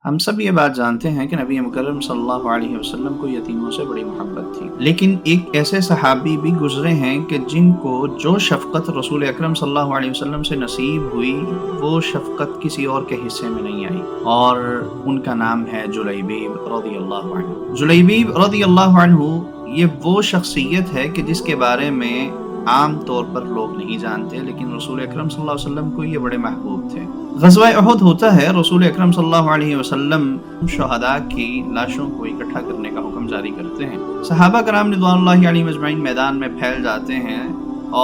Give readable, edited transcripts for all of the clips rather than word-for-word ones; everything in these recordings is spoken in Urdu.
ہم سب یہ بات جانتے ہیں کہ نبی مکرم صلی اللہ علیہ وسلم کو یتیموں سے بڑی محبت تھی، لیکن ایک ایسے صحابی بھی گزرے ہیں کہ جن کو جو شفقت رسول اکرم صلی اللہ علیہ وسلم سے نصیب ہوئی وہ شفقت کسی اور کے حصے میں نہیں آئی، اور ان کا نام ہے جلیبیب رضی اللہ عنہ۔ جلیبیب رضی اللہ عنہ یہ وہ شخصیت ہے کہ جس کے بارے میں عام طور پر لوگ نہیں جانتے، لیکن رسول اکرم صلی اللہ علیہ وسلم کو یہ بڑے محبوب تھے۔ غزوہ احد ہوتا ہے، رسول اکرم صلی اللہ علیہ وسلم شہداء کی لاشوں کو اکٹھا کرنے کا حکم جاری کرتے ہیں۔ صحابہ کرام رضوان اللہ علیہم اجمعین میدان میں پھیل جاتے ہیں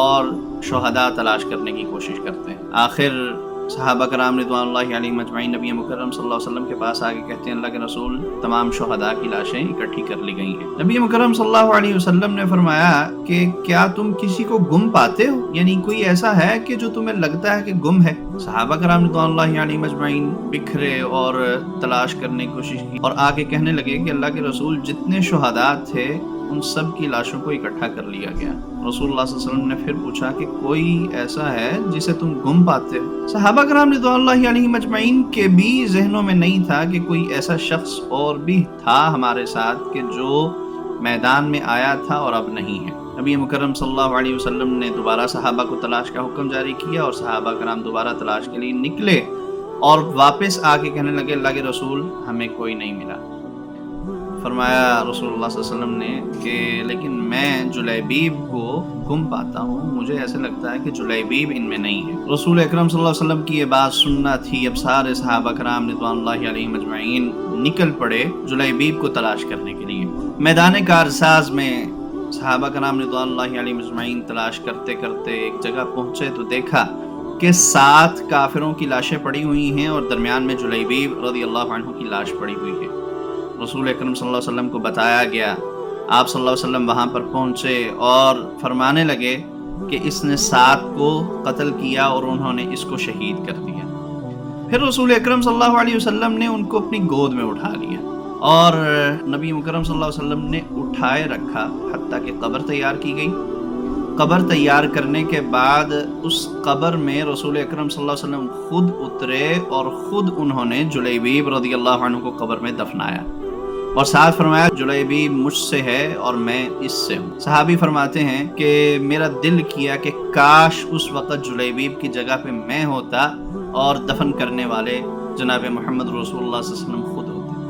اور شہداء تلاش کرنے کی کوشش کرتے ہیں۔ آخر صحابہ کرام رضوان اللہ علیہم اجمعین نبی مکرم صلی اللہ علیہ وسلم کے پاس آگے کہتے ہیں، اللہ کے رسول تمام شہداء کی لاشیں اکٹھی کر لی گئی ہیں۔ نبی مکرم صلی اللہ علیہ وسلم نے فرمایا کہ کیا تم کسی کو گم پاتے ہو، یعنی کوئی ایسا ہے کہ جو تمہیں لگتا ہے کہ گم ہے؟ صحابہ کرام رضوان اللہ علیہم اجمعین بکھرے اور تلاش کرنے کی کوشش کی اور آگے کہنے لگے کہ اللہ کے رسول جتنے شہداء تھے ان سب کی لاشوں کو اکٹھا کر لیا گیا۔ رسول اللہ صلی اللہ علیہ وسلم نے پھر پوچھا کہ کوئی ایسا ہے جسے تم گم پاتے ہو؟ صحابہ کرام رضوان اللہ علیہ مجمعین کے بھی ذہنوں میں نہیں تھا کہ کوئی ایسا شخص اور بھی تھا ہمارے ساتھ کہ جو میدان میں آیا تھا اور اب نہیں ہے۔ نبی مکرم صلی اللہ علیہ وسلم نے دوبارہ صحابہ کو تلاش کا حکم جاری کیا اور صحابہ کرام دوبارہ تلاش کے لیے نکلے اور واپس آ کے کہنے لگے، اللہ کے رسول ہمیں کوئی نہیں ملا۔ فرمایا رسول اللہ صلی اللہ علیہ وسلم نے کہ لیکن میں جلیبیب کو گم پاتا ہوں، مجھے ایسے لگتا ہے کہ جلیبیب ان میں نہیں ہے۔ رسول اکرم صلی اللہ علیہ وسلم کی یہ بات سننا تھی۔ اب سارے صحابہ کرام رضوان اللہ علیہ مجمعین نکل پڑے جلیبیب کو تلاش کرنے کے لیے۔ میدان کارساز میں صحابہ کرام رضوان اللہ علیہ مجمعین تلاش کرتے کرتے ایک جگہ پہنچے تو دیکھا کہ 7 کافروں کی لاشیں پڑی ہوئی ہیں اور درمیان میں جلیبیب رضی اللہ عنہ کی لاش پڑی ہوئی ہے۔ رسول اکرم صلی اللہ علیہ وسلم کو بتایا گیا، آپ صلی اللہ علیہ وسلم وہاں پر پہنچے اور فرمانے لگے کہ اس نے 7 کو قتل کیا اور انہوں نے اس کو شہید کر دیا۔ پھر رسول اکرم صلی اللہ علیہ وسلم نے ان کو اپنی گود میں اٹھا لیا اور نبی مکرم صلی اللہ علیہ وسلم نے اٹھائے رکھا حتیٰ کہ قبر تیار کی گئی۔ قبر تیار کرنے کے بعد اس قبر میں رسول اکرم صلی اللہ علیہ وسلم خود اترے اور خود انہوں نے جلیبیب رضی اللہ عنہ کو قبر میں دفنایا اور ساتھ فرمایا جلیبیب مجھ سے ہے اور میں اس سے ہوں۔ صحابی فرماتے ہیں کہ میرا دل کیا کہ کاش اس وقت جلیبیب کی جگہ پہ میں ہوتا اور دفن کرنے والے جناب محمد رسول اللہ صلی اللہ علیہ وسلم